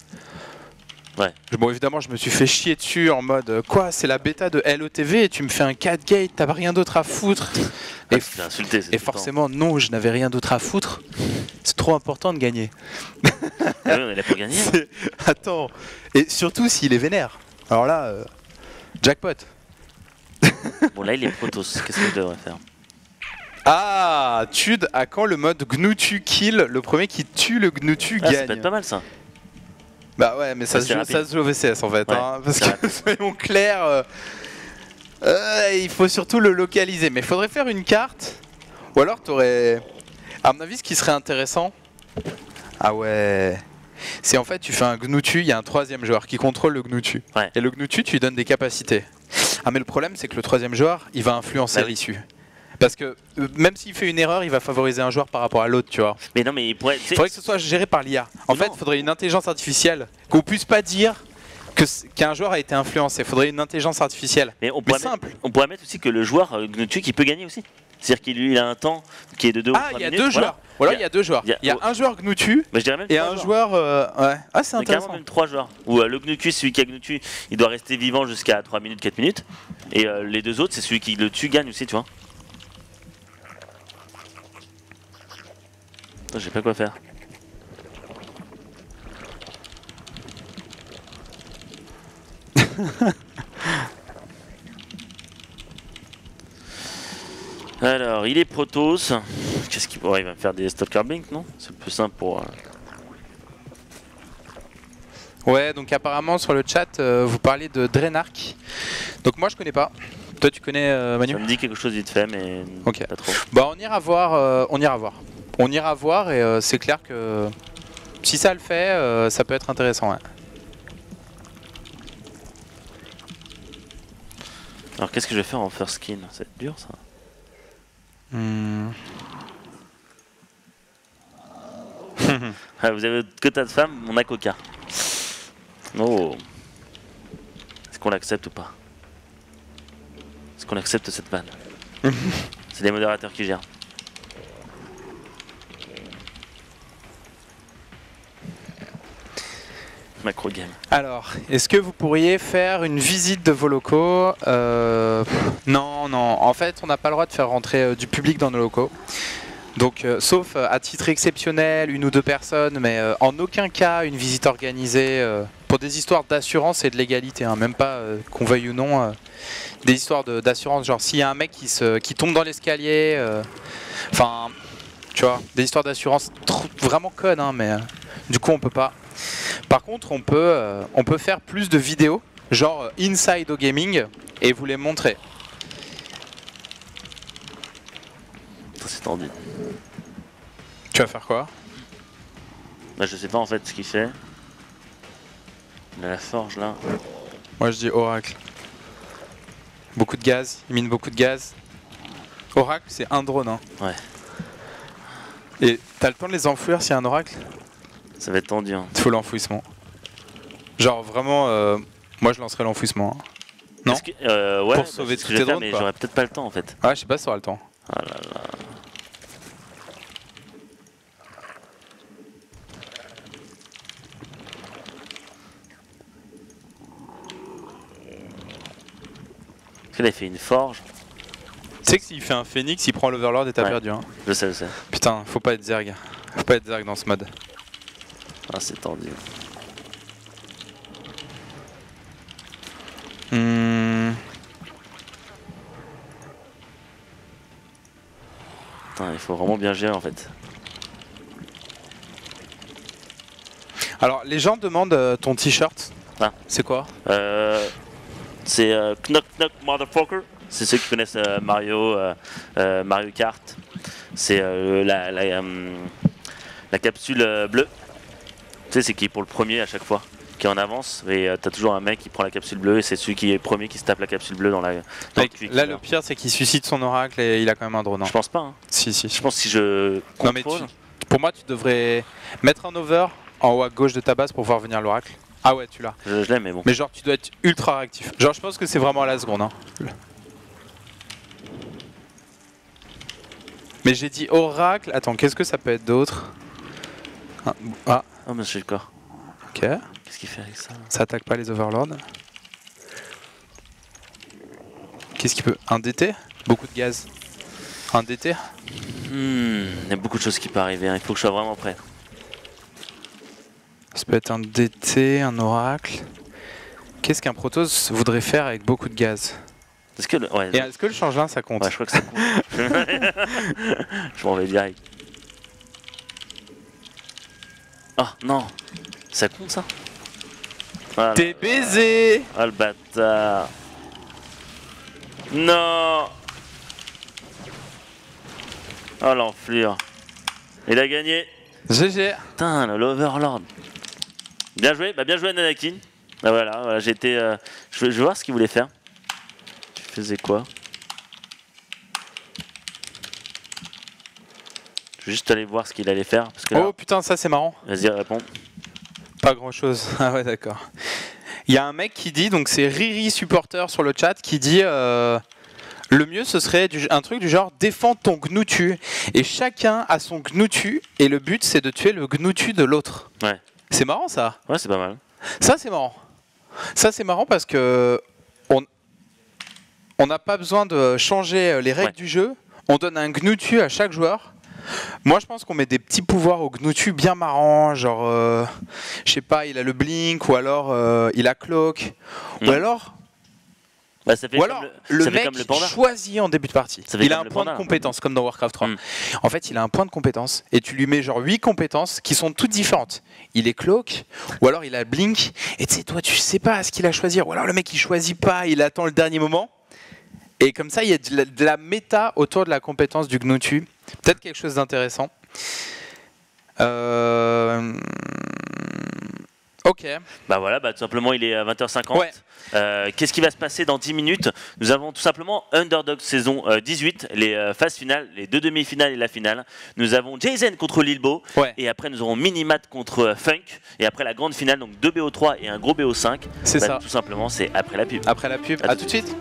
Ouais. Bon, évidemment, je me suis fait chier dessus en mode quoi, c'est la bêta de LOTV et tu me fais un 4 gate, t'as rien d'autre à foutre. Et forcément, non, je n'avais rien d'autre à foutre. C'est trop important de gagner. Ah oui, on est là pour gagner. Attends, et surtout s'il est vénère. Alors là, jackpot. Bon, là, il est protos. Qu'est-ce que je devrais faire? Ah, Tude, à quand le mode Gnutu kill? Le premier qui tue le Gnutu gagne. Ça peut être pas mal, ça. Bah ouais, mais ça se joue au VCS en fait, ouais, hein, parce que soyons clairs, il faut surtout le localiser. Mais il faudrait faire une carte, ou alors t'aurais... À mon avis, ce qui serait intéressant... Ah ouais... C'est en fait, tu fais un Gnutu, il y a un troisième joueur qui contrôle le Gnutu. Ouais. Et le Gnutu, tu lui donnes des capacités. Ah mais le problème, c'est que le troisième joueur, il va influencer l'issue. Parce que même s'il fait une erreur, il va favoriser un joueur par rapport à l'autre, tu vois. Mais non, mais il faudrait que ce soit géré par l'IA. En fait, il faudrait une intelligence artificielle qu'on puisse pas dire qu'un joueur a été influencé. Il faudrait une intelligence artificielle. Mais simple. On pourrait mettre aussi que le joueur Gnutu qui peut gagner aussi. C'est-à-dire qu'il a un temps qui est de 2 ou 3 minutes. Ah, il y a deux joueurs. Voilà, il y a deux joueurs. Il y a un joueur Gnutu et un joueur. Ouais. Ah, c'est intéressant. Même 3 joueurs. Où le Gnutu, celui qui a Gnutu, il doit rester vivant jusqu'à 3 minutes, 4 minutes. Et les deux autres, c'est celui qui le tue gagne aussi, tu vois. Je sais pas quoi faire. Alors, il est Protoss. Qu'est-ce qu'il pourrait? Il va me faire des Stalker Blink, non? C'est plus simple pour. Ouais, donc apparemment sur le chat, vous parlez de Draenark. Donc moi je connais pas. Toi tu connais Manu? Ça me dit quelque chose vite fait, mais okay. Pas trop. Bah on ira voir. On ira voir et c'est clair que si ça le fait, ça peut être intéressant. Ouais. Alors qu'est-ce que je vais faire en first skin? C'est dur ça. Ah, vous avez que tas de femmes, on a Coca. Oh. Est-ce qu'on l'accepte ou pas? Est-ce qu'on accepte cette vanne? C'est les modérateurs qui gèrent. Macro game. Alors, est-ce que vous pourriez faire une visite de vos locaux? Non, non. En fait, on n'a pas le droit de faire rentrer du public dans nos locaux. Donc, sauf à titre exceptionnel, 1 ou 2 personnes, mais en aucun cas une visite organisée pour des histoires d'assurance et de légalité, hein, même pas qu'on veuille ou non, des histoires d'assurance, genre s'il y a un mec qui tombe dans l'escalier, enfin, tu vois, des histoires d'assurance vraiment connes, hein, mais du coup on peut pas. Par contre, on peut faire plus de vidéos, genre inside au gaming, et vous les montrer. C'est tendu. Tu vas faire quoi? Bah, je sais pas en fait ce qu'il fait. Il a la forge là. Moi je dis Oracle. Beaucoup de gaz, il mine beaucoup de gaz. Oracle c'est un drone, hein. Ouais. Et t'as le temps de les enfouir s'il y a un oracle? Ça va être tendu. Hein. Il faut l'enfouissement. Genre vraiment, moi je lancerais l'enfouissement. Hein. Non que, ouais, pour sauver tous tes drones, mais j'aurais peut-être pas le temps en fait. Ouais, je sais pas si t'auras le temps. Ah là là. Il a fait une forge. Tu sais que s'il fait un phénix, il prend l'overlord et t'as perdu. Hein. Je sais, je sais. Putain, faut pas être zerg. Faut pas être zerg dans ce mode. Ah, c'est tendu. Putain, il faut vraiment bien gérer en fait. Alors, les gens demandent ton t-shirt. Ah. C'est quoi? C'est Knock Knock Motherfucker. C'est ceux qui connaissent Mario Kart. C'est la capsule bleue. Tu sais, c'est qui est pour le premier à chaque fois, qui est en avance. Et t'as toujours un mec qui prend la capsule bleue et c'est celui qui est premier qui se tape la capsule bleue dans le tuyau. Là, le pire, c'est qu'il suscite son oracle et il a quand même un drone. Hein. Je pense pas. Hein. Si. Je pense que si je contrôle... Non, mais pour moi, tu devrais mettre un over en haut à gauche de ta base pour voir venir l'oracle. Ah ouais, tu l'as. Je l'ai, mais bon. Mais genre, tu dois être ultra réactif. Genre, je pense que c'est vraiment à la seconde. Hein. Mais j'ai dit oracle. Attends, qu'est-ce que ça peut être d'autre? Ah. Oh, mais je sais le corps. Ok. Qu'est-ce qu'il fait avec ça? Ça attaque pas les overlords. Qu'est-ce qu'il peut? Un DT? Beaucoup de gaz. Un DT? Il y a beaucoup de choses qui peuvent arriver. Hein. Il faut que je sois vraiment prêt. Ça peut être un DT, un oracle. Qu'est-ce qu'un Protoss voudrait faire avec beaucoup de gaz? Est-ce que le changelin ça compte? Ouais, je crois que ça compte. Je m'en vais direct. Ah non, ça compte ça? Voilà. T'es baisé! Oh le bâtard. Non. Oh l'enflure. Il a gagné. GG. Putain, l'Overlord. Bien joué Nanakin. Ah, voilà, j'étais. Je veux voir ce qu'il voulait faire. Tu faisais quoi? Je vais juste aller voir ce qu'il allait faire. Parce que là... Oh putain, ça c'est marrant. Vas-y, réponds. Pas grand chose. Ah ouais, d'accord. Il y a un mec qui dit, donc c'est Riri supporter sur le chat, qui dit le mieux ce serait un truc du genre défends ton Gnutu. Et chacun a son Gnutu et le but c'est de tuer le Gnutu de l'autre. Ouais. C'est marrant ça. Ouais, c'est pas mal. Ça c'est marrant. Ça c'est marrant parce que on n'a pas besoin de changer les règles du jeu. On donne un Gnutu à chaque joueur. Moi je pense qu'on met des petits pouvoirs au Gnutu bien marrants, genre je sais pas, il a le blink ou alors il a cloak ou alors bah, ça fait ou alors le mec choisit en début de partie. Il a un point de compétence comme dans Warcraft 3. En fait, il a un point de compétence et tu lui mets genre 8 compétences qui sont toutes différentes. Il est cloak ou alors il a blink et tu sais toi tu sais pas ce qu'il a choisi ou alors le mec il choisit pas, il attend le dernier moment. Et comme ça, il y a de la méta autour de la compétence du Gnutu. Peut-être quelque chose d'intéressant. Ok. Bah voilà, tout simplement, il est à 20h50. Ouais. Qu'est-ce qui va se passer dans 10 minutes? Nous avons tout simplement Underdog saison 18, les phases finales, les 2 demi-finales et la finale. Nous avons Jason contre Lilbo. Ouais. Et après, nous aurons Minimat contre Funk. Et après la grande finale, donc 2 BO3 et un gros BO5. C'est ça. Tout simplement, c'est après la pub. Après la pub. À tout de suite.